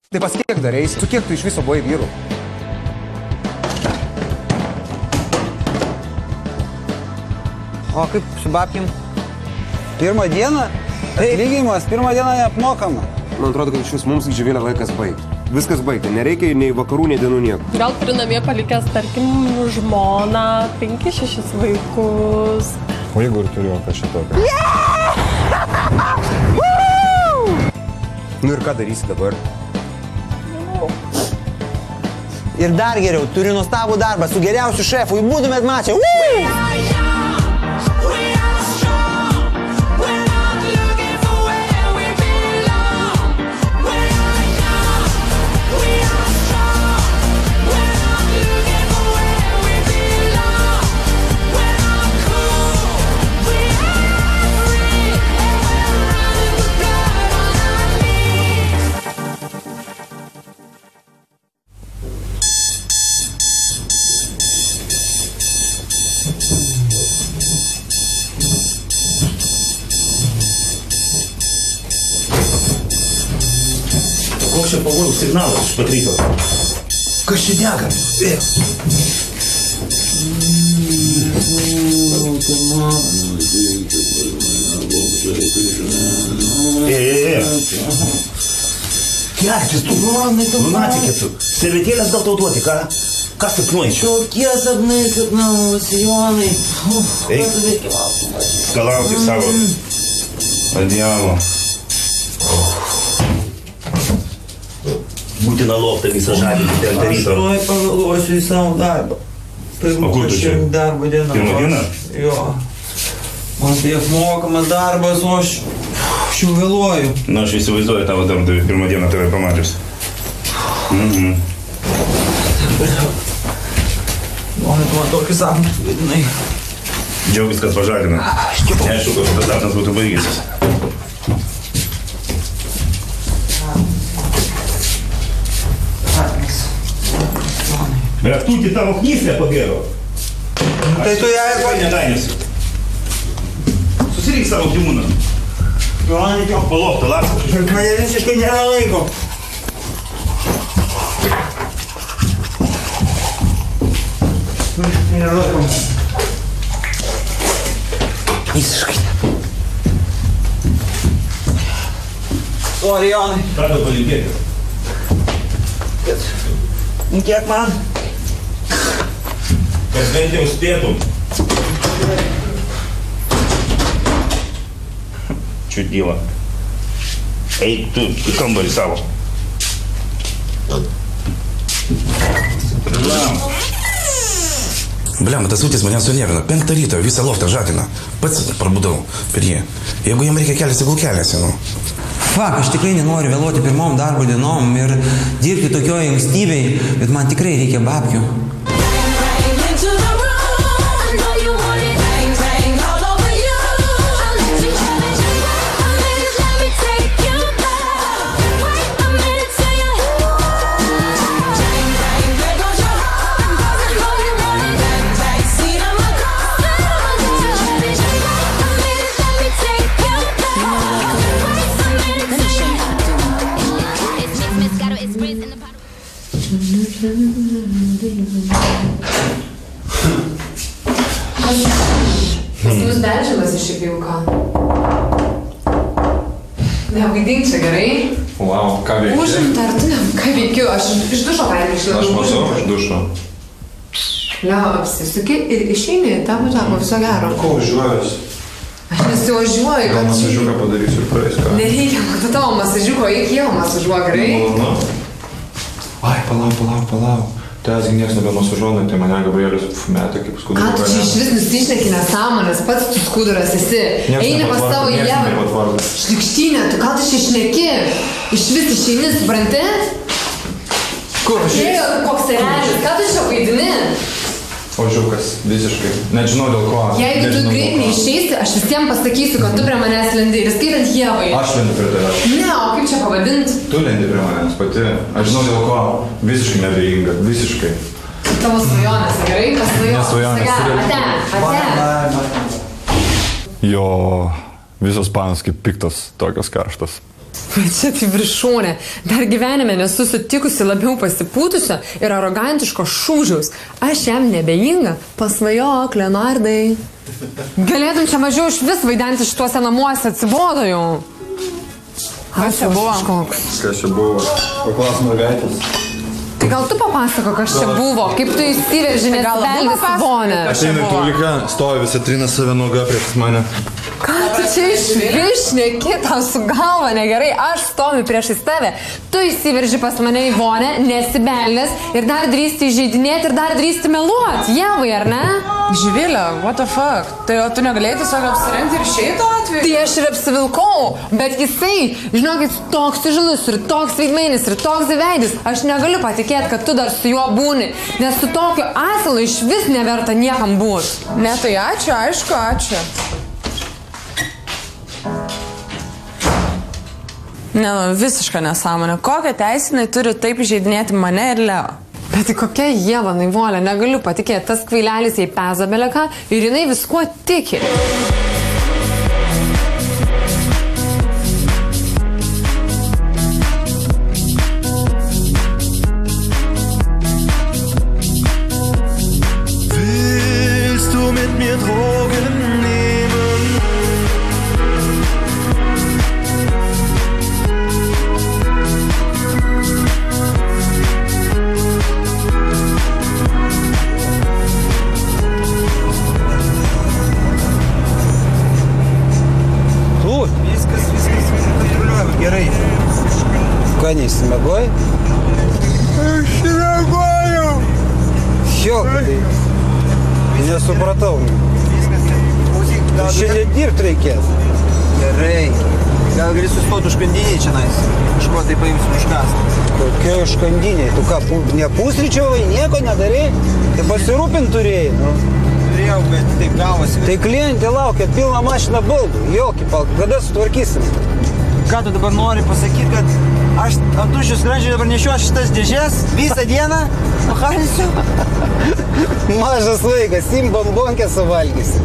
Tai pas kiek dareisi? Su kiek tu iš viso buvai vyrų? O kaip su babkim? Pirmą dieną? Atlyginimas, pirmą dieną neapmokama. Man atrodo, kad iš vis mums Živilė laikas baigti. Viskas baigti, nereikia nei vakarų, nei dienų nieko. Gal turi namie palikęs, tarkim, žmoną, 5-6 vaikus. O jeigu ir turiu ką šitokio? Nu ir ką darysi dabar? Ir dar geriau, turiu nuostabų darbą su geriausiu šefu, jį būtumėt mačię. Koks čia pavojaus signalas iš pat ryto? Kas čia dega? Kerkis tu, lunatikė tu. Servetėlės gal tau duoti, ką? Ką sapnuoji čia? Kokie sapnai sapnavosi, Jonai. Eik, skalautik savo adijalo. Būtina loftą visą žadinti dėl ryto. Aš pagalvosiu į savo darbą. O kur tu čia? Darbo diena. Pirmą dieną? Jo. Man tai apmokamas darbas, o aš jau vėluoju. Na, aš įsivaizduoju tavo darbdavį pirmą dieną tave pamačius. Man tokį sapną vaidinai. Džiaugis, kad pažadina. Neaišku, kad tas sapnas būtų baigęsis. Bet tu į tavo knyslę pabėgo. Tai tu ją ir nedainėsi. Susirink savo gyvūną. Jonanikio. Paloftą, laską. Mane visiškai nėra laiko. Nėra laiko. Visiškai. Sorry, Jonai. Ką tau palinkėti? Kiek man? Kad bent jau spėtum. Čiudyla. Eik tu į kambarį savo. Bliam, tas ūtis mane sunervino. 5 ryto visą loftą žadina. Pats prabudau per jį. Jeigu jam reikia keliasi, gal keliasi, nu. Fuck, aš tikrai nenoriu vėluoti pirmom darbo dienom ir dirbti tokioj ankstyviai, bet man tikrai reikia babkių. Pas mus beldžiamas iš šipiuką. Nevaidink čia, gerai? Wow, ką veikia? Užimta, ar tu ne? Ką veikiu? Aš iš dušo vaidį išlaikau. Aš matau iš dušo. Liau, apsisuki ir išeini, tavo viso gero. Ko važiuojas? Aš nesivažiuoju, Gal masažiuką padarysiu ir praeis ką? Nereikia, man tavo masažiuko, eik jau masažuok, gerai? Malonu. Ai, palauk. Tęsgi nieks nebemasažuoja, tai mane Gabrielius metė kaip skuduras. Ką tu čia iš vis nusišneki nesąmonės, pats tu skuduras esi. Eini pas tavo Jevą. Šlikštynė, tu ką tu čia šneki? Iš vis išeini, supranti? Kur aš? Koks serelis, ką tu čia vaidini? Ožiukas, visiškai. Nežinau dėl ko. Jeigu tu greit neišeisi, aš visiems pasakysiu, kad tu prie manęs lendi ir skaitant Jevai. Aš lendu prie tavęs. Ne, o kaip čia pavadint? Tu lendi prie manęs pati. Aš žinau dėl ko. Visiškai nebejinga. Visiškai. Tavo svajonės, gerai? Nesvajonės. Ate. Jo, visos panos kaip piktos, tokios karštos. Bet čia tai viršūnė. Dar gyvenime nesu sutikusi labiau pasipūtusio ir arogantiško šūžiaus. Aš jam nebeinga. Pasvajok, Leonardai. Galėtum čia mažiau iš vis vaidenti šituose namuose, atsibodo jau. Kas čia buvo? Kas čia buvo? Paklas mergaitės. Tai gal tu papasako, kas čia buvo? Kaip tu įsiverži, nes velnis vonė? Ateina Tulika, stovi visa Trina save nuoga prieš mane. Ką tu čia išvišneki, tau su galva negerai, aš stoviu priešais tave. Tu įsiverži pas mane į vonę, nesibelnės ir dar drįsti įžeidinėti ir dar drįsti meluoti. Jevai, ar ne? Živilė, what the fuck? Tai o tu negalėjai tiesiog apsirengti ir išeiti atveju? Tai aš ir apsivilkau, bet jisai, žinokit, toks įžilus ir toks veidmainis ir toks veidis. Aš negaliu patikėti, kad tu dar su juo būni, nes su tokiu asilu iš vis neverta niekam būti. Ne, tai ačiū, aišku, ačiū. Ne, visiška nesąmonė. Kokią teisinai turi taip įžeidinėti mane ir Leo? Bet tai kokia Ieva naivolė, negaliu patikėti, tas kvailelis jai peza beleką ir jinai viskuo tiki. Willst du mit mir Drogen nehmen? Gerai. Ką neįsimegoj? Aš įsimegojau. Šiok, tai nesupratau. Šiandien dirbt reikės. Gerai. Gal gali sustoti užkandiniai čia nais? Kažko tai paimsim užkastą. Kokie užkandiniai? Tu ką, nepusryčiavai, nieko nedarai? Tai pasirūpint turėjai, nu. Turėjau, bet taip gavosi. Tai klientė laukia, pilna mašina baldų. Jokį palk, kada sutvarkysim? Ką tu dabar nori pasakyti, kad aš ant tuščių skrandžių dabar nešiuosi šitas dėžės visą dieną? Pahalinsiu? Mažas vaikas, im bombonkę suvalgysi.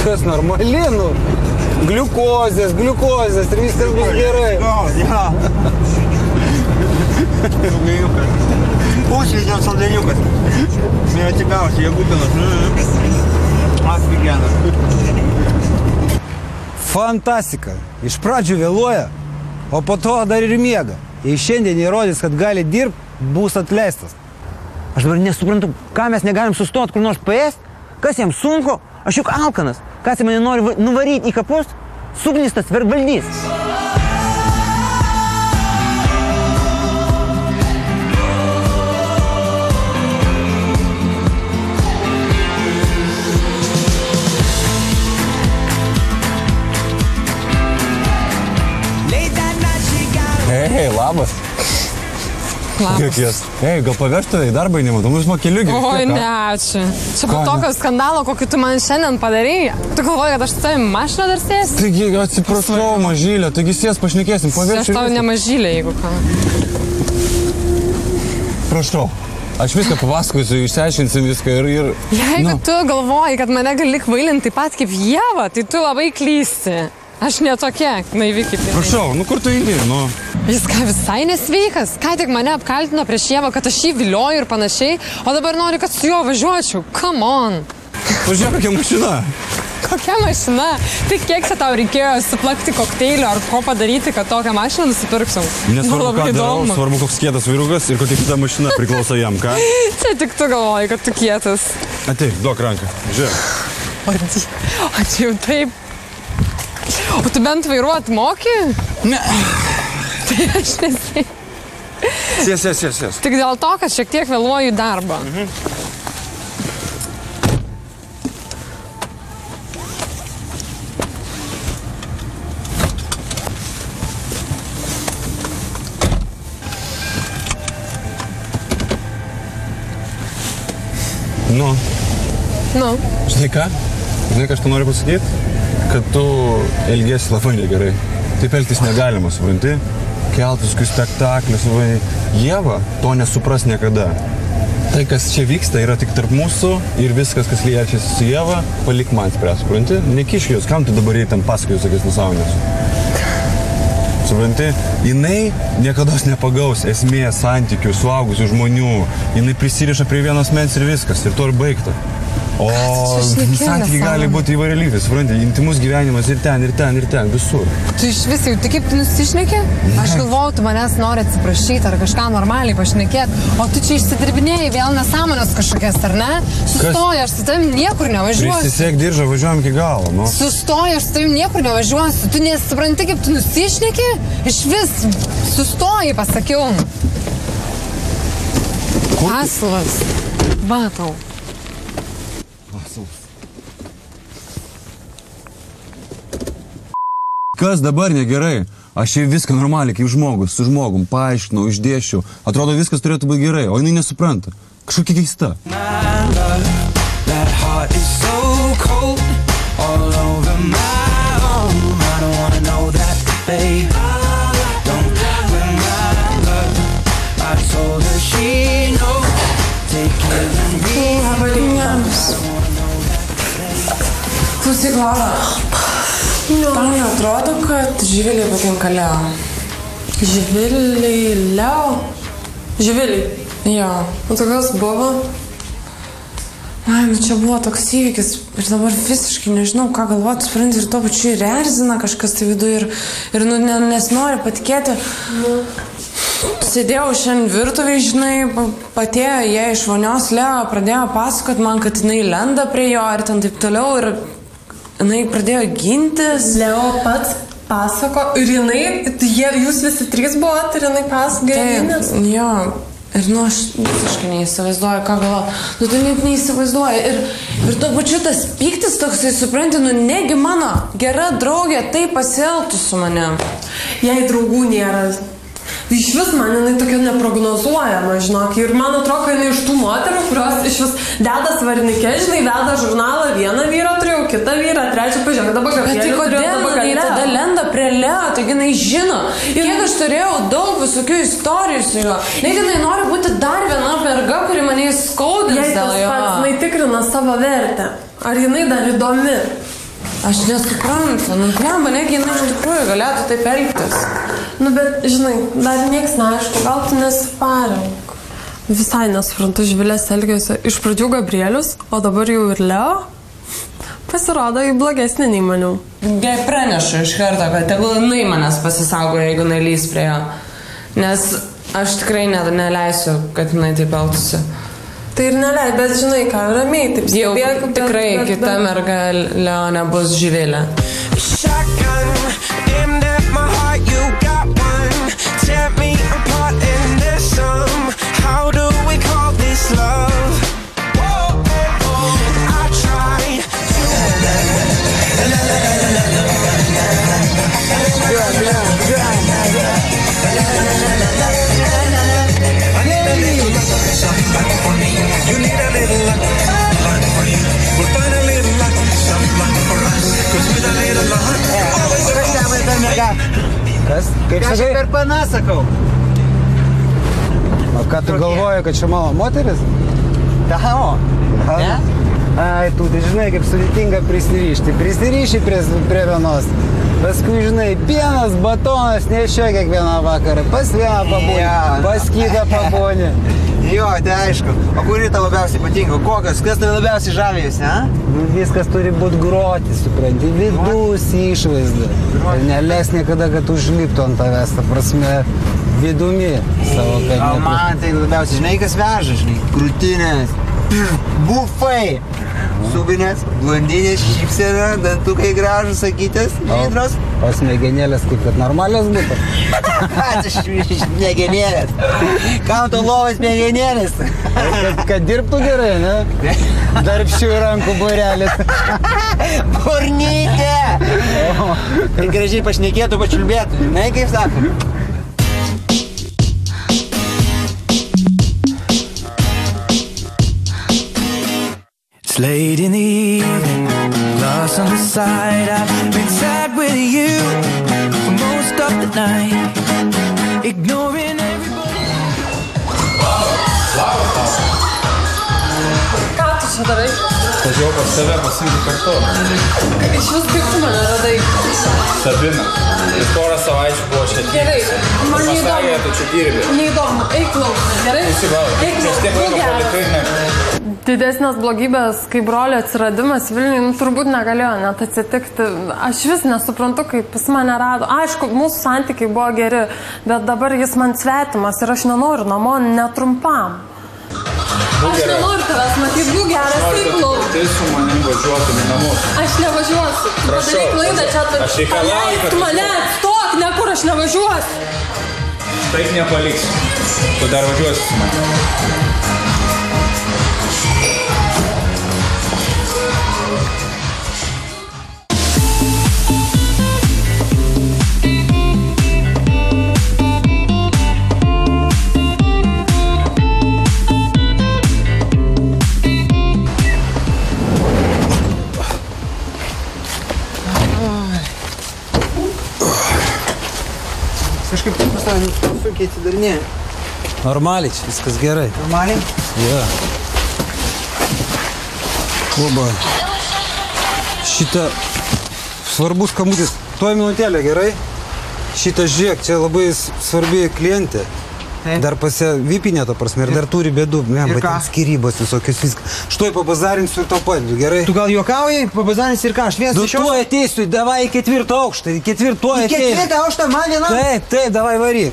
Kas normali, nu? Gliukozės ir viskas bus gerai. Ja. Pusryčiam saldeniukas. Mėgausiausiai, jėgų pilas. Офигенно. Fantastika. Iš pradžių vėluoja, o po to dar ir miega. Jei šiandien įrodys, kad gali dirbti, bus atleistas. Aš dabar nesuprantu, ką mes negalim sustoti kur nors paėsti? Kas jam sunku? Aš juk alkanas. Kas mane nori nuvaryti į kapus? Sugnistas vergvaldys. Hei, labas. Labas. Hei, gal pavežti į darbą nematau, mums keliu gyventi. Oi, ne, ačiū. Čia po tokio skandalo, kokį tu man šiandien padarei. Tu galvoji, kad aš su tavim mašiną dar sėsiu? Taigi, atsiprašau, mažylė, taigi sės pašnekėsim, pavežti. Aš tau ne mažylė, jeigu ką. Prašau, aš viską papasakosiu, išsiaiškinsim viską ir... Jeigu tu galvoji, kad mane gali kvailinti taip pat kaip Ieva, tai tu labai klysti. Aš netokia naivi kaip jinai. Prašau, nu kur tu eini, nu? Jis ką visai nesveikas. Ką tik mane apkaltino prieš Ievą, kad aš jį vilioju ir panašiai, o dabar nori, kad su juo važiuočiau. Come on. Pažiūrėk, kokia mašina. Kokia mašina? Tai kiek čia tau reikėjo suplakti kokteilio ar ko padaryti, kad tokią mašiną nusipirksim? Nesvarbu, ką darau, svarbu, koks kietas vairukas ir kokia kita mašina priklauso jam, ką? Čia tik tu galvoji, kad tu kietas. Ateik, duok ranką. Žiūrėk. O čia jau taip. O tu bent vairuot moki? Ne. Tai aš nesai. Sės. Tik dėl to, kad šiek tiek vėluoju į darbą. Nu. Žinai ką? Žinai, ką aš tu noriu pasakyti? Kad tu elgiesi labai negerai. Taip elgtis negalima, supranti? Keltis kokius spektaklius, Ieva to nesupras niekada. Tai, kas čia vyksta, yra tik tarp mūsų ir viskas, kas liečiasi su Ieva, palik man spręs, supranti? Nekišk jos, kam tu dabar ten pasakai tokias nesąmonės? Supranti, jinai niekados nepagaus esmės santykių, suaugusių žmonių, jinai prisiriša prie vienos mens ir viskas, ir to ir baigta. O santykiai gali būti įvairialytis, supranti, intimus gyvenimas ir ten, visur. Tu iš vis jau tik kaip tu nusišneki? Aš galvojau, tu manęs nori atsiprašyti ar kažką normaliai pašnekėti, o tu čia išsidirbinėjai vėl nesąmonės kažkokias, ar ne? Sustoji, aš su tavim niekur nevažiuosiu. Prisisėk diržą, važiuojam iki galo, nu. Sustoji, aš su tavim niekur nevažiuosiu. Tu nesupranti, kaip tu nusišneki? Iš vis, sustoji, pasakiau. Aslas. Matau. Kas dabar negerai? Aš jau viską normaliai, kaip žmogus, su žmogum, paaiškinau, išdėšiu. Atrodo, viskas turėtų būti gerai, o jinai nesupranta. Kažkokia keista. Klausyk, Laura. Tau neatrodo, kad Živiliai patinka Leo? Živiliai, Leo? Živiliai? Jo. O tokios buvo? Ai, nu čia buvo toks įvykis ir dabar visiškai nežinau, ką galvoti, supranti, ir to pačiu ir erzina kažkas tai vidu ir nu, nesinori patikėti. Sėdėjau šiandien virtuviai, žinai, patėjo jie iš vonios, Leo pradėjo pasakot man, kad jinai lenda prie jo ir ten taip toliau ir jinai pradėjo gintis. Leo pats pasako ir jinai, jūs visi trys buvot ir jinai pasako gintis. Jo, ir nu aš visiškai neįsivaizduoju, ką galvoju. Nu tu net neįsivaizduoju. Ir tuo pačiu tas pyktis toksai, supranti, nu negi mano gera draugė taip pasielgtų su manim. Jei draugų nėra. Iš vis man jinai tokia neprognozuojama, žinok. Ir man atrodo, jinai iš tų moterų, kurios iš vis deda svarnikė, žinai, veda žurnalą, vieną vyrą turėjau, kitą vyrą, trečią pažiūrėk, dabar bet tai kodėl jinai tada lenda prie Leo, taigi jinai žino. Kiek aš turėjau daug visokių istorijų su juo. Negi jinai nori būti dar viena merga, kuri mane įskaudins dėl jo. Jinai tikrina savo vertę. Ar jinai dar įdomi? Aš nesuprantu, nu blemba, negi jinai iš tikrųjų galėtų taip elgtis. Nu bet, žinai, dar nieks neaišku, gal tu nesiparink. Visai nesuprantu Živilės elgesio. Iš pradžių Gabrielius, o dabar jau ir Leo. Pasirodo, jį blogesnį nei maniau. Gai pranešu iš karto, kad tegul jinai manęs pasisaugo, jeigu nelys prie jo. Nes aš tikrai neleisiu, kad jinai taip elgtųsi. Tai ir neleid, bet žinai ką, ramiai taip stebėk. Jau tikrai kita merga Leo nebus Živilė. Kas? Kaip sakai? Aš per pana sakau. O ką tu galvoji, kad čia mano moteris? Tavo? Ne? Ai, tu tai žinai, kaip sudėtinga prisirišti. Prisiriši prie vienos. Paskui, žinai, pienas, batonas nešio kiekvieną vakarą. Pas vieną pabūnį, pas kitą pabūnį. Jo, tai aišku. O kuri tau labiausiai patinka? Kokios? Kas tau labiausiai žavėjus, ne? Nu, viskas turi būti groti, supranti. Vidus, išvaizda. Ir neleis niekada, kad užliptų ant tavęs, ta prasme, vidumi savo kabinetu. O man tai labiausiai, žinai, kas veža, žinai, krūtinės, bufai, subinės, blondinės, šypsena, dantukai gražus, sakytės, žydros. O smegenėlės kaip kad normalios būtų? Smegenėlės. Kam tu lovas smegenėlės? Kad dirbtų gerai, ne? Darbščių rankų būrelis. Burnytė! Ir gražiai pašnekėtų, pačiulbėtų. Žinai, kaip sako? It's late in the evening, lost on the side. I've been sad with you for most of the night, ignoring everybody. čia darai? Važiuoju pas tave pasimti kartu. Iš vis kaip tu mane radai? Sabina. Jis porą savaičių buvo šią tyrimą. Gerai, man neįdomu. Pasakė, tu čia dirbi. Neįdomu, eik lauk, gerai? Eik lauk, Didesnės blogybės, kaip brolio atsiradimas Vilniui, turbūt negalėjo net atsitikti. Aš vis nesuprantu, kaip jis mane rado. Aišku, mūsų santykiai buvo geri, bet dabar jis man svetimas ir aš nenoriu namo netrumpam. Aš nenoriu tavęs matyti, būk geras, eik lauk. Tai su manim važiuotum į namus. Aš nevažiuosiu. Prašau. Padaryk klaidą čia. Aš reikalauju, kad... Tu mane atstok, nekur aš nevažiuosiu. Taip nepaliksiu. Tu dar važiuosi su manim. Kažkaip taip pasavim, sunkiai atsidarinėjai. Normaliai, viskas gerai. Normaliai? Ja. Oba. Šitą svarbus skambutis. Tuoj minutėlė, gerai? Šitą žiūrėk, čia labai svarbi klientė. Dar pasia vipinė, ta prasme, ir dar turi bėdų. Ir ką? Skirybos visokios viską. Štuoj pabazarinsiu ir tau padedu, gerai? Tu gal juokaujai, pabazarinsi ir ką, aš vienas iš tuoj ateisiu, davai į 4. aukštą, į 4. tuoj ateisiu. Į 4. aukštą, man vienam? Taip, davai varyk.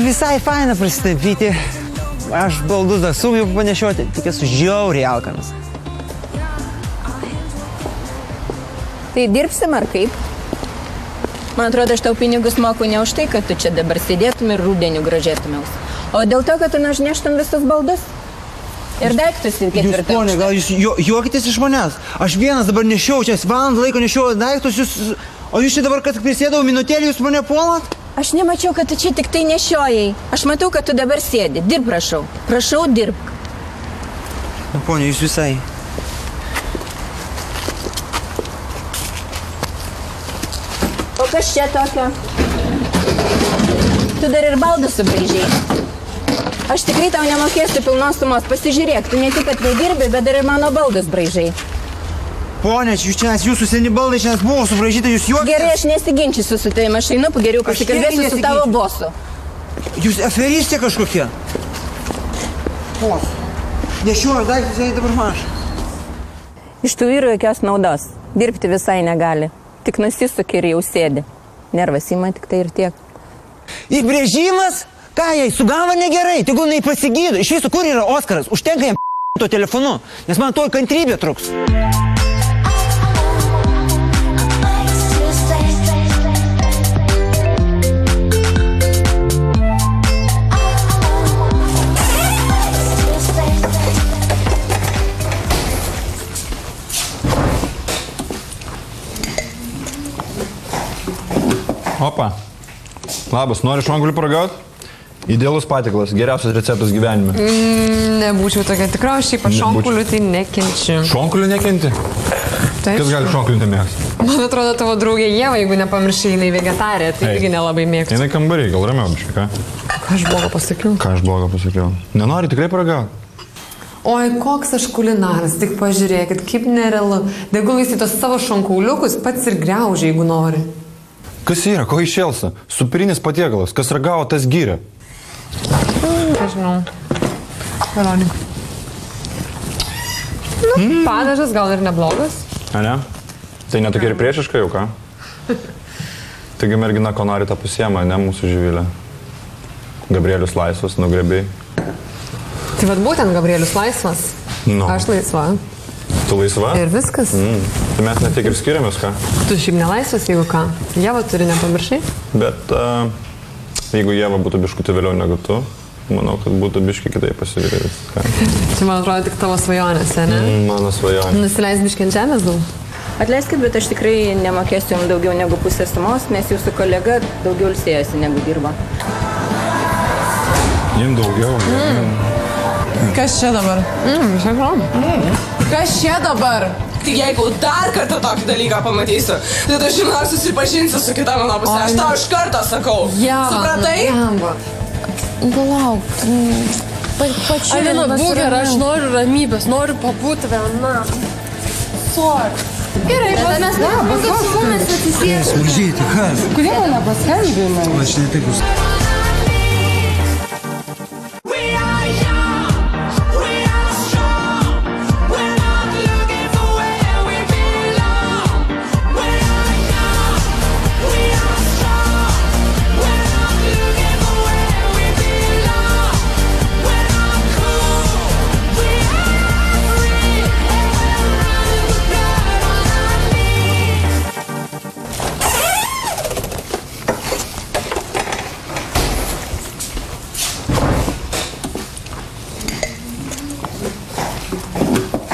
Visai faina prisitaipyti. Aš baldus dar sugebėjau panešioti, tik esu žiauriai alkanas. Tai dirbsim ar kaip? Man atrodo, aš tau pinigus moku ne už tai, kad tu čia dabar sėdėtum ir rudeniu gražėtumiaus, o dėl to, kad tu nažneštum visus baldus. Ir daiktus į 4. Jūs, ponė, gal jūs juokitės iš manęs? Aš vienas dabar nešiau, čia valandą laiko nešiau daiktus, o jūs čia dabar, kad prisėdau minutėlį, jūs mane puolat? Aš nemačiau, kad tu čia tik tai nešiojai. Aš matau, kad tu dabar sėdi. Dirb, prašau. Prašau, dirbk. Na, ponė, jūs visai. O kas čia tokio? Tu dar ir baldus subraižei. Aš tikrai tau nemokėsiu pilnos sumos. Pasižiūrėk, tu ne tik, kad nedirbi, bet dar ir mano baldus braižai. Ponė, jūsų seni baldai šiandien buvo subraižyti, jūs juokitės? Gerai, aš nesiginčysiu su tavim, aš einu, geriau pasikalbėsiu su tavo bosu. Jūs aferistė kažkokie? Bos, nešioju daiktus, jei dabar maža. Iš tų vyrų jokios naudos. Dirbti visai negali. Tik nusisukė ir jau sėdi. Nervas ima tik tai ir tiek. Įbrėžimas? Ką jai, su galva negerai, tegul jinai pasigydo. Iš viso, kur yra Oskaras? Užtenka jam to telefonu, nes man toj kantrybė truks. Opa. Labas, nori šonkaulių paragauti? Idealus patiklas, geriausias receptas gyvenime. Nebūčiau tokia tikra, aš šiaip šonkaulių tai nekenčiu. Šonkaulių nekenti? Taip. Kas gali šonkaulių nemėgti? Man atrodo, tavo draugė Ieva, jeigu nepamiršai, jinai vegetarė, tai irgi nelabai mėgstu. Jinai kambarį, gal ramiau biškai, ką? Ką aš blogo pasakiau? Nenori tikrai paragauti? Oi, koks aš kulinaras, tik pažiūrėkit, kaip nerealu. Degulais į tos savo šonkauliukus pats ir griaužia, jeigu nori. Kas yra, ko išėlsa? Superinis patiekalas, kas ragavo, tas gyrė. Nežinau. Parodyk. Padažas gal ir neblogas. A ne? Tai netokia ir priešiška jau, ką? Taigi mergina, ko nori, tą pasiema, ne mūsų Živilė. Gabrielius laisvas, nugrebiai. Tai vad būtent Gabrielius laisvas. No. Aš laisva. Tu laisva? Ir viskas. Tai mes net tiek ir skiriamės, ką? Tu šiaip nelaisvas, jeigu ką. Ieva turi, nepamiršai? Bet jeigu Ieva būtų biškutį vėliau negu tu, manau, kad būtų biški kitaip pasidaryti. Čia, man atrodo, tik tavo svajonėse, ne? Mano svajonė. Nusileis biški ant žemės daug? Atleiskit, bet aš tikrai nemokėsiu jums daugiau negu pusę sumos, nes jūsų kolega daugiau ilsėjasi negu dirba. Jums daugiau. Kas čia dabar? Kas čia dabar? Tik jeigu dar kartą tokį dalyką pamatysiu, tai tu žinok susipažinsi su kita mano pusė. Aš tau iš karto sakau. Supratai? Palauk. Alina, būk gera, aš noriu ramybės, noriu pabūti viena. Sorry. Gerai, mes mes atsisėsim. Служите, kas? Kodėl man nepaskambinai? Aš ne taip bus.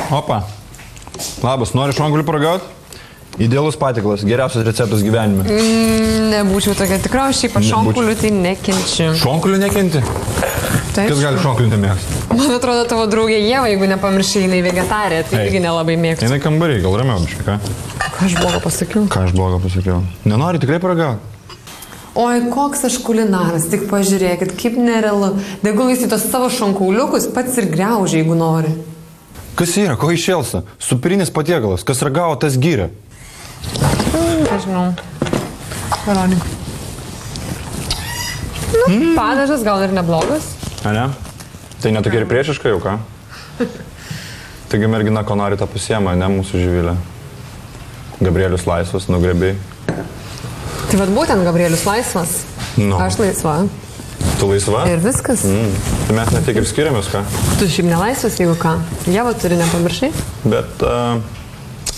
Opa. Labas, nori šonkulių paragauti? Idealus patiklas, geriausias receptas gyvenime. Nebūčiau tokia tikra, šiaip aš šonkulių tai nekenčiu. Šonkulių nekenti? Taip. Kas gali šonkulių nemėgsti? Man atrodo, tavo draugė Ieva, jeigu nepamiršai, jinai vegetarė, tai irgi nelabai mėgstu. Jinai kambarį, gal ramiau biškai, ką? Ką aš blogo pasakiau? Ką aš blogo pasakiau? Nenori tikrai paragauti? Oi, koks aš kulinaras, tik pažiūrėkit, kaip nerealu. Degulais į tos savo šonkauliukus pats ir griaužia, jeigu nori. Kas yra, ko išėlsa? Superinis patiekalas, kas ragavo, tas gyrė. Nežinau. Veronika. Padažas gal ir neblogas. A ne? Tai netokia ir priešiška jau, ką? Taigi mergina, ko nori, tą pasiema, ne mūsų Živilė. Gabrielius laisvas, nugrebiai. Tai vad būtent Gabrielius laisvas. No. Aš laisva. Tu laisva? Ir viskas. Tai mes ne tik ir skiriamės, ką? Tu šiaip nelaisvas, jeigu ką. Ieva turi, nepamiršai? Bet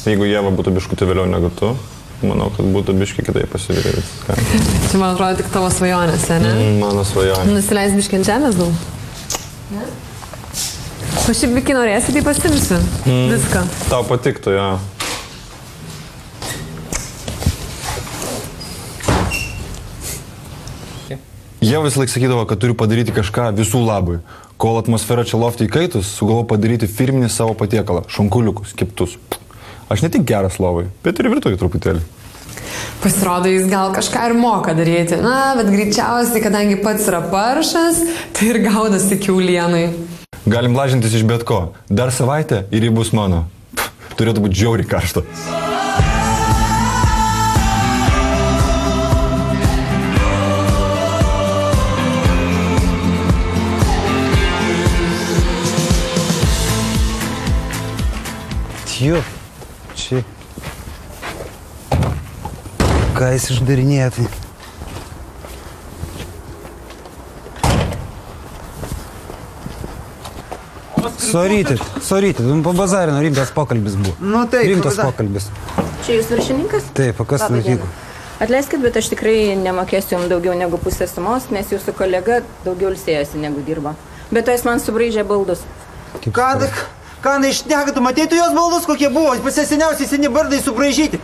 jeigu Ieva būtų biškutį vėliau negu tu, manau, kad būtų biški kitaip pasidaryti. Čia, man atrodo, tik tavo svajonėse, ne? Mano svajonė. Nusileis biški ant žemės daug? Ne? O šiaip biški norėsi, tai pasimsi. Viską. Tau patiktų, jo. Jie vis laik sakydavo, kad turiu padaryti kažką visų labui. Kol atmosfera čia loftai įkaitus, sugalvo padaryti firminį savo patiekalą – šonkuliukus, keptus. Aš ne tik geras lovai, bet ir virtuvėj truputėlį. Pasirodo, jis gal kažką ir moka daryti. Na, bet greičiausiai, kadangi pats yra paršas, tai ir gaudasi kiaulienai. Galim lažintis iš bet ko. Dar savaitę ir jį bus mano. Turėtų būti žiauriai karšta. Jo, čia. Ką jis išdarinėja tai? Sorrytit, pabazarino, rimtas pokalbis buvo. Nu taip, rimtas pokalbis. Čia jūs viršininkas? Taip, o kas nutiko? Atleiskit, bet aš tikrai nemokėsiu jums daugiau negu pusę sumos, nes jūsų kolega daugiau ilsėjasi negu dirba. Bet to jis man subraižė baldus. Ką neišneka, tu matei tu jos baldus, kokie buvo, pasiseniausiai seni bardai subraižyti.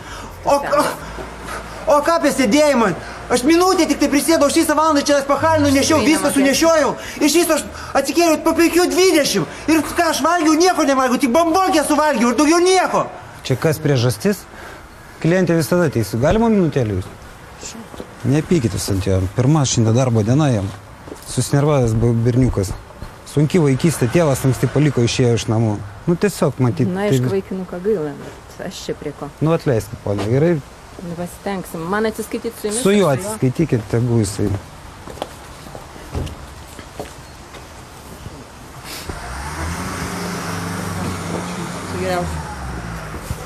O ką apie sėdėjimą? Aš minutę tik tai prisėdau, šį valandą čia pahalinu, nešiau, viską sunešiojau. Ir šį aš atsikėliau po 5:20. Ir ką aš valgiau, nieko nevalgiau, tik bambokė suvalgiau ir daugiau nieko. Čia kas priežastis? Klientė visada teisų. Galima minutėlį jūs? Nepykit jūs ant jo. Pirmas šiandien darbo diena jam. Susinervavęs berniukas. Sunki vaikystė, tėvas anksti paliko, išėjo iš namų. Nu tiesiog matyti. Na, aišku, vaikinuką gaila, bet aš čia prie ko. Nu atleiskit, ponia, gerai. Pasitengsim. Man atsiskaityti su jumis? Su juo atsiskaitykit, tegu jisai. Geriausia.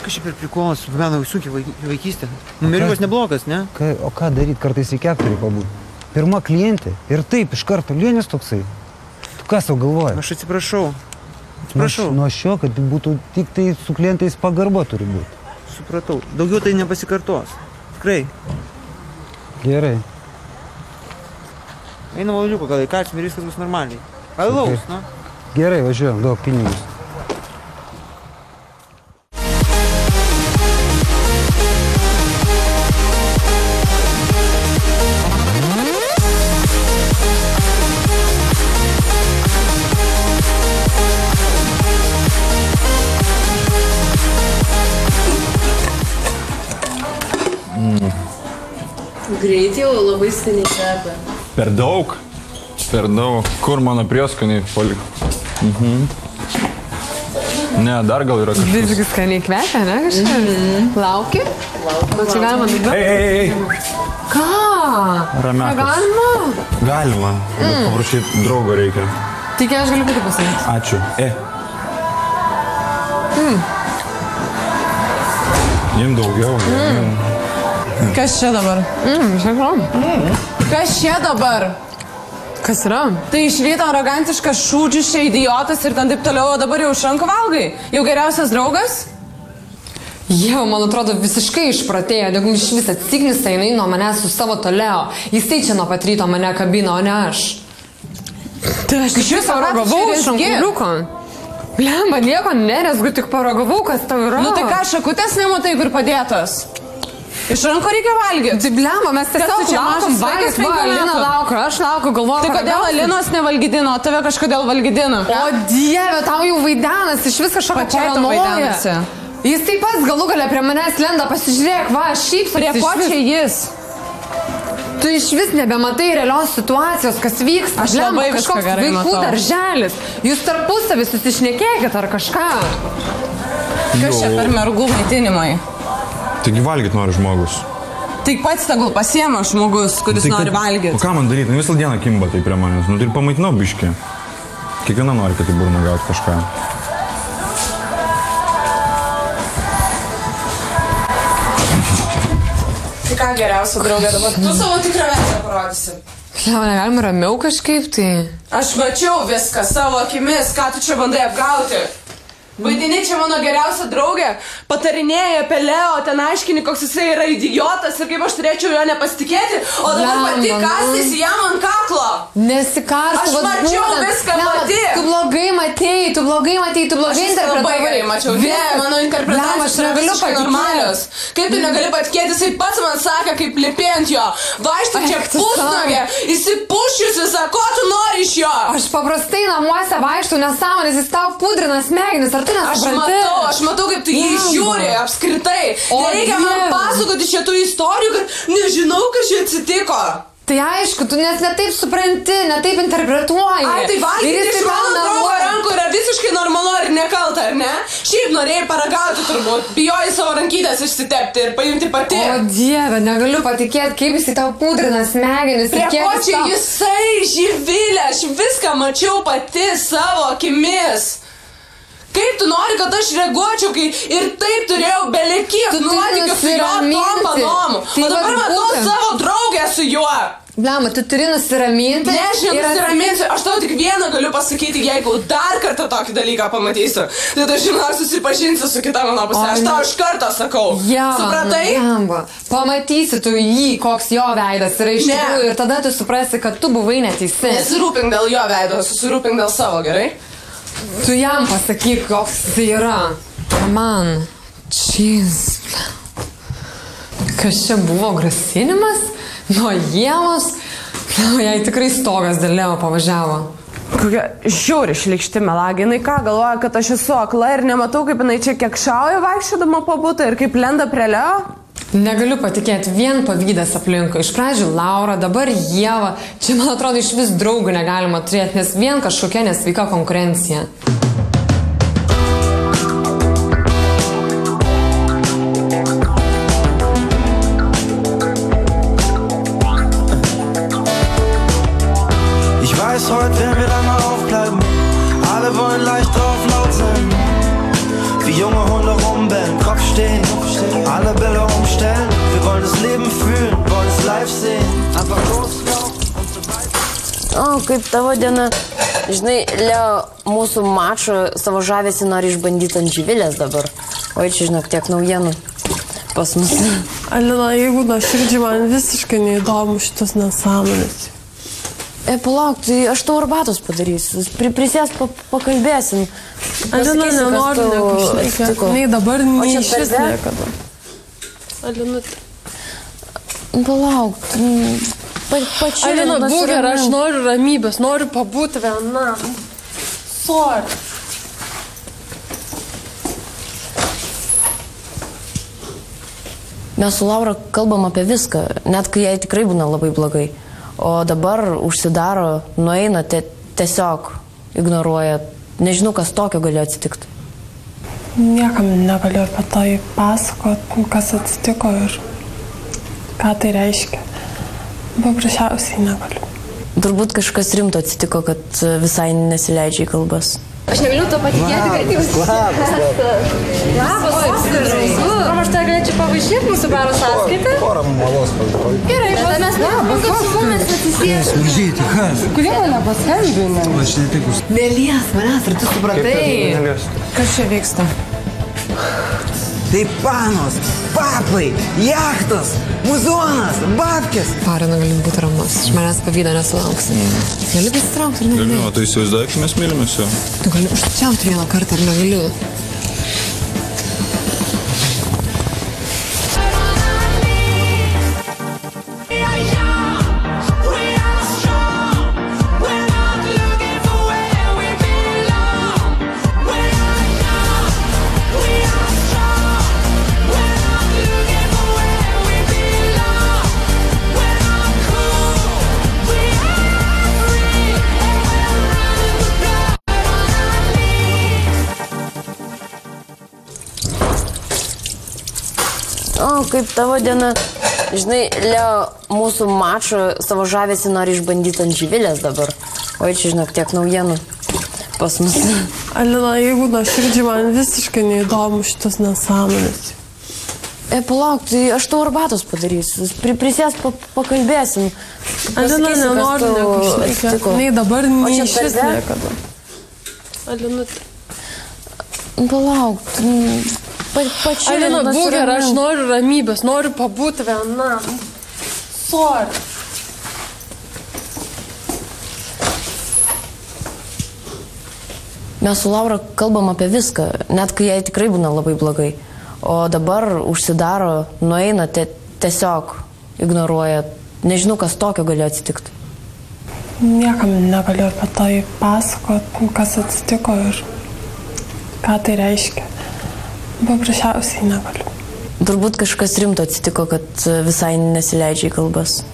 Kas čia per prikolas, gyvena sunkiai vaikystė. Numeriukas neblogas, ne? O ką daryti, kartais į keturių pabūti. Pirma klientė ir taip iš karto lienis toksai. Tu ką sau galvoji? Aš atsiprašau. Nuo šio, kad būtų tik tai su klientais pagarba turi būti. Supratau. Daugiau tai nepasikartos. Tikrai. Gerai. Einam valiuką, gal įkalsim ir viskas bus normaliai. Alaus, nu. Gerai, važiuojam, duok pinigus. Greit jau labai skaniai kvepia. Per daug? Per daug. Kur mano prieskoniai paliko? Ne, dar gal yra kažkas. Visgi skaniai kvepia, ne kažkas? Lauki? O čia galima dabar? Ei! Ką? Ramiakas. Galima? Galima. Bet paprašyti draugo reikia. Tik aš galiu būti pasakyti. Ačiū. Jiem daugiau. Kas čia dabar? Kas čia dabar? Kas yra? Tai iš ryto arogantiškas šūdžius, čia idiotas ir ten taip toliau, o dabar jau iš rankų valgai. Jau geriausias draugas? Jau, man atrodo, visiškai išpratėjo, dėl iš vis atsiknisa jinai nuo manęs su savo toleo. Jisai čia nuo pat ryto mane kabino, o ne aš. Tai aš iš viso paragavau šankuliuko. Blemba, nieko nerezgu, tik paragavau, kas tau yra. Nu tai ką, šakutės nematai, kur padėtos? Iš rankų reikia valgyti. Tai blemba, mes tiesiog laukom valgyti. Alina laukia, aš laukiu, galvoju. Tai kodėl Alinos nevalgydino, tave kažkodėl valgydino? O Dieve, tau jau vaidenas, iš vis kažko paranoja. Jis taip pats galų galia prie manęs lenda, pasižiūrėk, va, šypsosi. Prie ko čia jis? Tu iš vis nebematai realios situacijos, kas vyksta. Aš labai viską gerai matau. Vaikų darželis. Jūs tarpusavį susišnekėkit ar kažką. Kas čia per mergų maitinimai? Taigi valgyti nori žmogus. Tai pats tegul pasiema žmogus, kuris nori valgyti. O ką man daryti? Visą dieną kimba tai prie manęs. Nu tai ir pamaitinau biškį. Kiekviena nori, kad į burną gauti kažką. Tai ką geriausia draugė dabar? Tu savo tikrą veidą parodysi. Jau, negalima ramiau kažkaip tai. Aš mačiau viską savo akimis, ką tu čia bandai apgauti. Vaidini čia mano geriausia draugė, patarinėja apie Leo, ten aiškini, koks jisai yra idiotas ir kaip aš turėčiau jo nepasitikėti, o dabar pati kastys jam ant kaklo. Nesikarstu. Aš mačiau viską pati. Tu blogai matėjai, tu blogai interpretavai. Aš labai gerai mačiau. Ne, mano interpretacijos yra visiškai normalios. Kaip tu negali patikėti, jisai pats man sakė, kaip lipi ant jo. Vaikštai čia pusnogė, įsipušiusi, ko tu nori iš jo? Aš paprastai namuose vaikštų nesąmonės, jis tau pudrina smegenis. Aš matau, kaip tu jį žiūri apskritai. Nereikia man pasakoti šitų istorijų, kad nežinau, kas čia atsitiko. Tai aišku, tu nes netaip supranti, netaip interpretuoji. Ai, tai valgyti iš mano draugo rankų yra visiškai normalu ir nekalta, ar ne? Šiaip norėjai paragauti turbūt, bijojai savo rankytės išsitepti ir paimti pati. O Dieve, negaliu patikėti, kaip jisai tau pudrina smegenis. Prie ko čia jisai, Živilė, aš viską mačiau pati savo akimis. Kaip tu nori, kad aš reaguočiau, kai ir taip turėjau belekiek nuotykių su jo tom panom. O dabar matau savo draugę su juo. Blema, tu turi nusiraminti. Ne, aš nenusiraminsiu. Aš tau tik vieną galiu pasakyti, jeigu dar kartą tokį dalyką pamatysiu, tai tu žinok susipažinsi su kita mano pusė. Aš tau iš karto sakau. Supratai? Blemba. Pamatysi tu jį, koks jo veidas yra iš tikrųjų ir tada tu suprasi, kad tu buvai neteisi. Nesirūpink dėl jo veido, susirūpink dėl savo, gerai? Tu jam pasakyk, koks tai yra. Man. Jeez. Kas čia buvo grasinimas? Nuo Ievos? Jai tikrai stogas dėl Leo pavažiavo. Kokia žiauri šlikšti melagė. Jinai ką galvoja, kad aš esu akla ir nematau, kaip jinai čia kekšauja vaikščiodama po butą ir kaip lenda prie Leo? Negaliu patikėti, vien pavydas aplinkui. Iš pradžių Laura, dabar Ieva. Čia, man atrodo, iš vis draugų negalima turėti, nes vien kažkokia nesveika konkurencija. Ich weiß, heute werden wir lange aufbleiben. Alle wollen leicht drauf laut sein. Wie junge Hunde rumbellen, Kopf stehen, alle Bilder umstellen. Wir wollen das Leben fühlen, wollen es live sehen. Einfach loslaufen und so weiter. O, kaip tavo diena. Žinai, Leo, mūsų mačo savo žavėsi nori išbandyti ant Živilės dabar. Oi, čia žinok, tiek naujienų pas mus. Alina, jeigu nuoširdžiai man visiškai neįdomu šitas nesąmonės. Palauk, tai aš tau arbatos padarysiu. Prisės pakalbėsim. Alina, nenoriu nekušnekėti. Nei dabar, nei šis niekada. Alinutė. Palauk, pačiu. Alina, būk gera, aš noriu ramybės, noriu pabūti viena. Sorry. Mes su Laura kalbam apie viską, net kai jai tikrai būna labai blogai. O dabar užsidaro, nueina, tiesiog ignoruoja. Nežinau, kas tokio galėjo atsitikti. Niekam negaliu apie tai pasakoti, kas atsitiko ir ką tai reiškia. Paprasčiausiai negaliu. Turbūt kažkas rimto atsitiko, kad visai nesileidžia į kalbas. Aš negaliu to patikėti, kad jūs... Labas, Oskarai. Aš tai galėčiau pavaišyti mūsų baro sąskaitą? Porą malos pavyzdžiui. Gerai, bet mes nemanau, kad su mumis atsisėsime. Smuržiai, kas? Kodėl man nepaskambina? Aš netikus. Nelies manęs, ar tu supratai? Kas čia vyksta? Tai panos, papai, jachtos, muzonas, babkės. Parina, gali būti ramus. Iš manęs pavydo nesulauksi. Gali pasitraukti ir negali. Galiu, tai įsivaizduoju, mes mylimės jo. Tu gali užčiauti vieną kartą ir negaliu. Kaip tavo diena, žinai, Leo, mūsų mačo savo žavėsi nori išbandyti ant Živilės dabar. Oi, čia, žinok, tiek naujienų pas mus. Alina, jeigu nuoširdžiai, man visiškai neįdomu šitas nesąmonės. Palauk, tai aš tau arbatos padarysiu. Prisės pakalbėsim. Alina, nenoriu nekušnekėti. Nei dabar, nei šis niekada. Alinutė. Palauk, pačiu. Alina, būk gera, aš noriu ramybės, noriu pabūti viena. Sorry. Mes su Laura kalbam apie viską, net kai jai tikrai būna labai blogai. O dabar užsidaro, nueina, tiesiog ignoruoja. Nežinau, kas tokio galėjo atsitikti. Niekam negaliu apie tai pasakoti, kas atsitiko ir ką tai reiškia. Paprasčiausiai negaliu. Turbūt kažkas rimto atsitiko, kad visai nesileidžia į kalbas.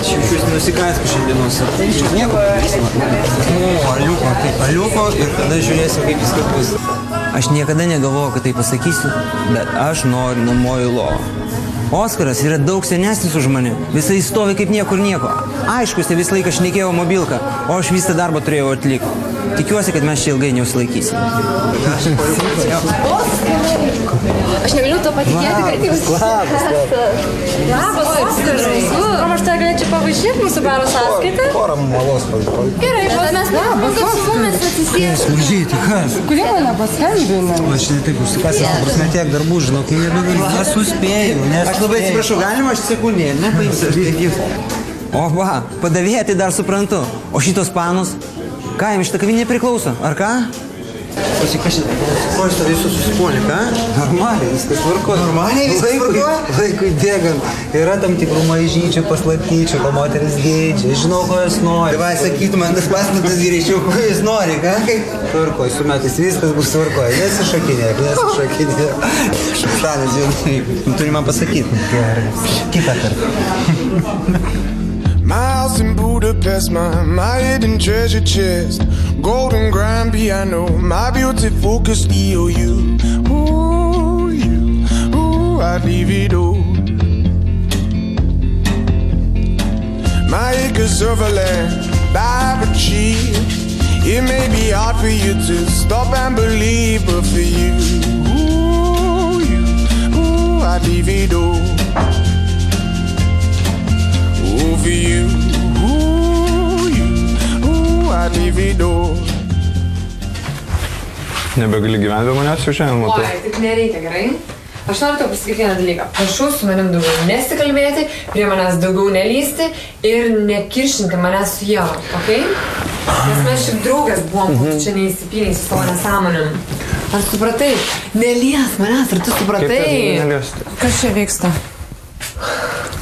Šiušius nusikaiskų šiandienos. Nieko. Aliuko ir tada žiūrėsim, kaip viskas bus. Aš niekada negalvojau, kad tai pasakysiu, bet aš noriu numoju lovą. Oskaras yra daug senesnis už mane. Visai stovi kaip niekur nieko. Aišku, jis visą laiką šnekėjo mobilką, o aš visą darbą turėjau atlikti. Tikiuosi, kad mes čia ilgai neusilaikysim. Aš negaliu to patikėti, kad jūs... Labas, Oskarai. Aš tai galėčiau pavaišyti mūsų baro sąskaitą? Porą malos pavyzdžiui. Gerai, bet mes nemanau, kad su mumis atsisėsime. Smuržiai, kas? Kodėl man nepaskambina? Aš netiek užsikasęs, prasme tiek darbų, žinau, kai nebegaliu. Aš suspėjau, nes... Aš labai atsiprašau, galima aš sekundė, nepaimsiu. O va, padavėja tai dar suprantu. O šitos panus, ką jam šitą kavinę priklauso, ar ką? Pasikašit, ko aš tada jūsų susipuolė, ką? Normaliai, viskas tvarko. Normaliai viskas tvarko? Laikui dėgant. Yra tam tikrų maižyčių, paslaptyčių, ko moteris geidžia. Žinau, ko jūs nori. Tai va, sakytų man tas paslaptas greičiau, ko jūs nori, ką? Tvarkoj, su metais viskas bus tvarkoj. Nesišakinėk. Šalis, jau turi man pasakyti. Gerai. Kitą kartą. My house in Budapest, my hidden treasure chest, golden grand piano, my beauty focus EOU. Ooh, you, ooh, I'd leave it all. My acres of land, I have achieved. It may be hard for you to stop and believe, but for you, ooh, I'd leave it all. For you, I'd leave it all. Nebegali gyventi be manęs jau šiandien, matau. Oi, taip nereikia, gerai? Aš noriu tau pasakyti vieną dalyką. Prašau su manim daugiau nesikalbėti, prie manęs daugiau nelysti ir nekiršinti manęs su Ieva, okei? Nes mes šiaip draugas buvom, tu čia neįsipynei su savo nesąmonėm. Ar supratai? Nelies manęs, ar tu supratai? Kaip neliesti? Kas čia vyksta?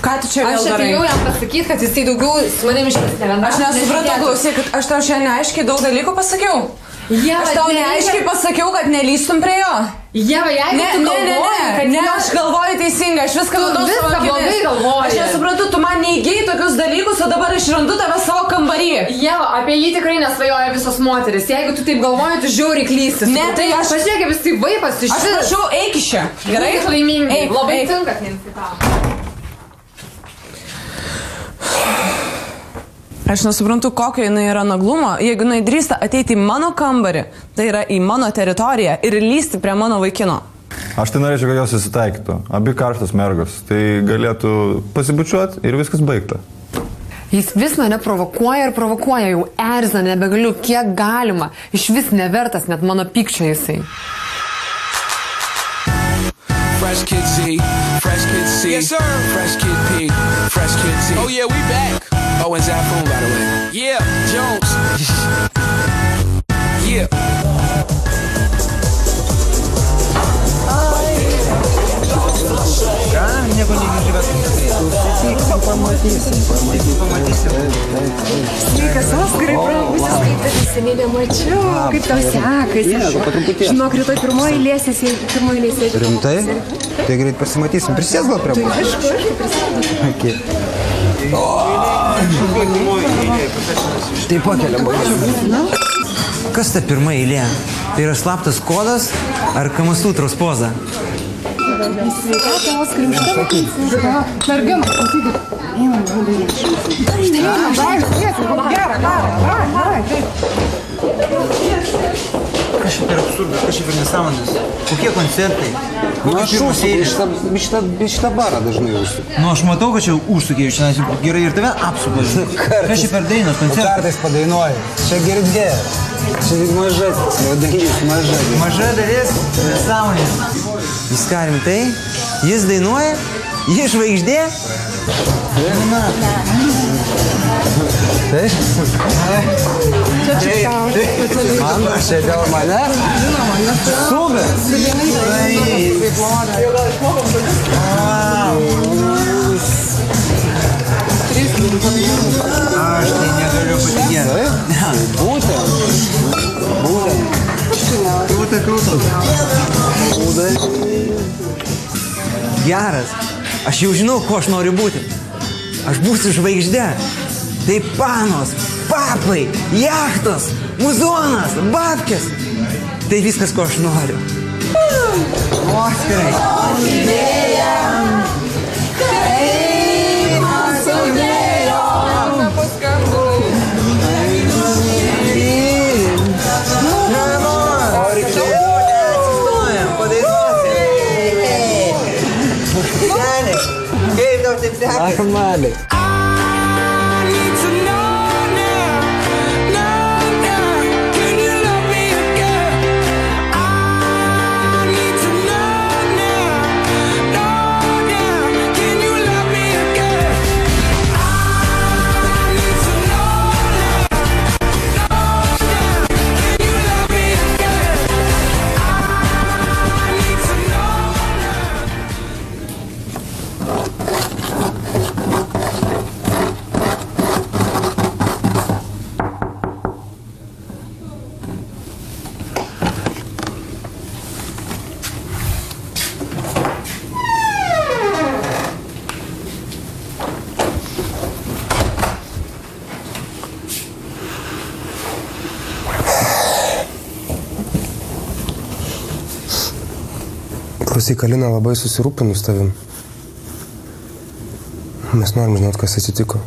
Ką tu čia vėl darai? Aš atėjau jam pasakyti, kad jisai daugiau su manim išvis nebendrauja. Aš nesupratau, klausyk, kad aš tau šiandien aiškiai daug dalykų pasakiau. Aš tau neaiškiai pasakiau, kad nelystum prie jo. Jeva, jeigu tu galvoji, kad ne, aš galvoju teisingai, aš viską matau savo akimis. Blogai galvoji. Aš nesuprantu, tu man neįgėjai tokius dalykus, o dabar aš randu tave savo kambarį. Jeva, apie jį tikrai nesvajoja visos moteris. Jeigu tu taip galvoji, tu žiauriai klysti. Ne, tai aš... Pažiūrėk, kaip jis taip vaipas iš... Aš prašau, eik iš čia. Gerai? Eik laimingai. Eik, labai eik. tinka, neįsitau. Aš nesuprantu, kokio jinai yra naglumo. Jeigu jinai drįsta ateiti į mano kambarį, tai yra į mano teritoriją ir lysti prie mano vaikino. Aš tai norėčiau, kad jos susitaikytų. Abi karštas mergos. Tai galėtų pasibučiuoti ir viskas baigta. Jis vis mane provokuoja ir provokuoja, jau erzina, nebegaliu, kiek galima. Iš vis nevertas net mano pykčio jisai. Fresh Kid Z, Fresh Kid C, yes, sir. Fresh Kid P, Fresh Kid T. Oh yeah, we back. Oh, and Zafoon, by the way. Yeah, Jones. Yeah. Ką? Nieko negirdžiu. Susitiksim, pamatysim. Sveikas, Oskarai, brangusis, kaip tave seniai nemačiau. Kaip tau sekasi? Žinok, rytoj pirmoji lėsės. Rimtai? Tai greit pasimatysim. Prisės gal prie mūsų? Aišku, prisėdu. Štai pakeliam. Kas ta pirma eilė? Tai yra slaptas kodas ar Kamasutros poza? Sveikatą, Oskarai, už tavo keisis. Mergina, klausykit. Einam, Kas čia per absurdas, kas čia per nesąmonės? Kokie koncertai? Aš šitą barą dažnai užsukiu. Nu, aš matau, kad čia užsukiai, šiandien gerai ir tave apsuko. Kas čia per dainos koncertai? Kartais padainuoju. Čia girdė. Čia tik maža dalis, maža. Maža dalis, nesąmonės. Viską rimtai? Jis dainuoja? Jis žvaigždė? Taip? Man, čia dėl mane? Super! Aš tai negaliu patikėti. Būtent. Geras. Aš jau žinau, ko aš noriu būti. Aš būsiu žvaigždė. Tai panos, papai, jachtos, muzonas, babkės. Tai viskas, ko aš noriu. Oskarai. Нормально. Klausyk, Alina labai susirūpinus tavim. Mes norim žinot, kas atsitiko.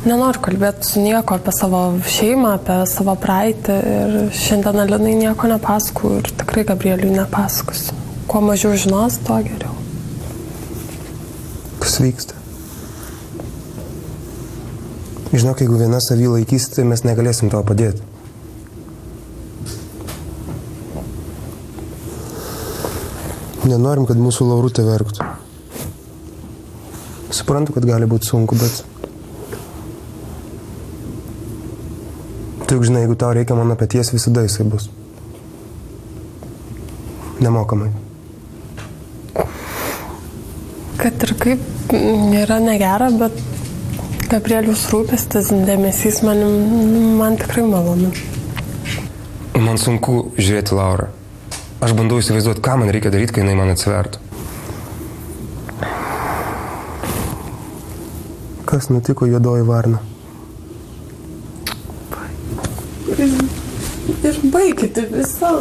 Nenoriu kalbėti su nieko apie savo šeimą, apie savo praeitį ir šiandien Alinai nieko nepasakau ir tikrai Gabrieliui nepasakosiu. Kuo mažiau žinos, tuo geriau. Kas vyksta? Žinok, jeigu viena savy laikys, tai mes negalėsim tau padėti. Nenorim, kad mūsų Laurutė verktų. Suprantu, kad gali būti sunku, bet... Tu juk žinai, jeigu tau reikia mano peties, visada jisai bus. Nemokamai. Kad ir kaip yra negera, bet Gabrielius rūpestis, dėmesys man tikrai malonu. Man sunku žiūrėti Laurą. Aš bandau įsivaizduoti, ką man reikia daryti, kai jinai man atsivertų. Kas nutiko juodoji varna? Ir baigite visą...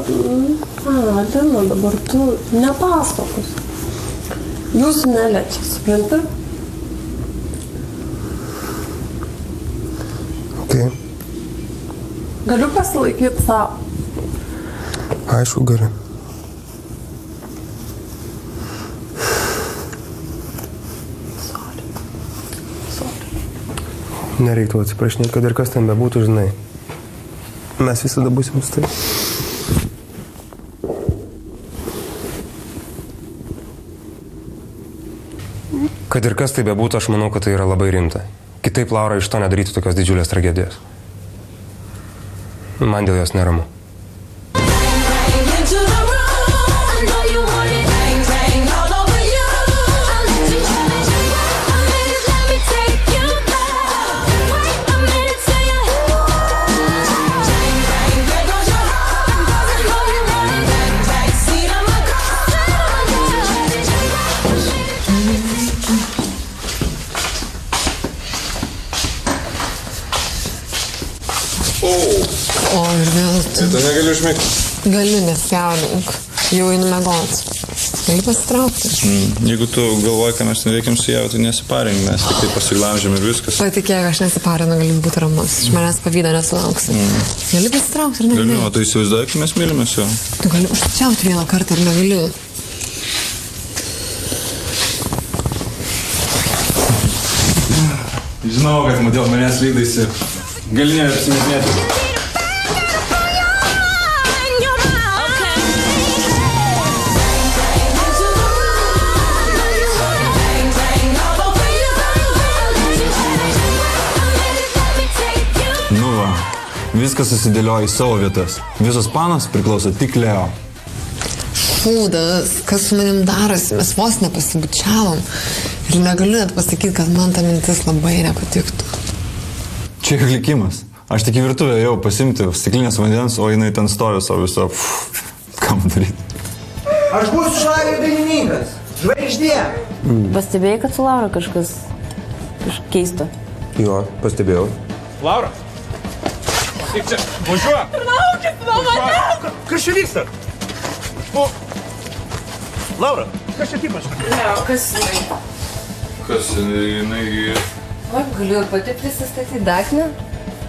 Dina, dabar tu nepasakos. Jūsų neliečia, supranti? Okay. Galiu pasilaikyti savo. Aišku, gali. Nereiktų atsiprašinėti, kad ir kas ten bebūtų, žinai. Mes visada būsim su tai. Kad ir kas tai bebūtų, aš manau, kad tai yra labai rimta. Kitaip Laura iš to nedarytų tokios didžiulės tragedijos. Man dėl jos neramu. O, ir vėl tu. Tai negaliu užmigti. Galiu, nesjaudink. Jau einu mėgoti. Gali pasitraukti. Jeigu tu galvoji, ką mes neveikiam su javu, tai nesiparink, mes tik tai pasiglamžiam ir viskas. Patikėk, aš nesiparinu, gali būti ramus. Iš manęs pavydą nesulauksi. Gali pasitraukti, ar negali? Galiu, o tu įsivaizduoji, kai mes mylimės jau. Tu gali užčiauti vieną kartą, ar negali? Žinau, kad dėl manęs vykdaisi. Gali neapsimetinėti. Nu va, viskas susidėlioja į savo vietas. Visos panos priklauso tik Leo. Šūdas, kas su manim darosi, mes vos nepasibučiavom. Ir negaliu net pasakyti, kad man ta mintis labai nepatiktų. Čia ir likimas. Aš tik į virtuvę jau pasimti stiklinės vandens, o jinai ten stovi savo viso. Ką man daryti? Aš būsiu šlavė dainininkas. Žvaigždė. Pastebėjai, kad su Laura kažkas keisto? Jo, pastebėjau. Laura! Kaip čia? Važiuok! Laukit nuo manęs! Kas čia vyksta? O... Laura, kas čia tipaš? Leo, kas jinai? Kas jinai... O, galiu ir pati prisistatyti Dagnę?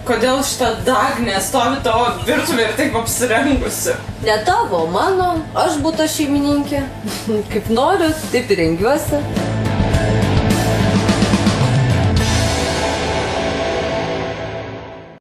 Kodėl šitą Dagnę stovi tavo virtuvė ir taip apsirengusi? Ne tavo, mano. Aš būtų šeimininkė. Kaip noriu, taip ir rengiuosi.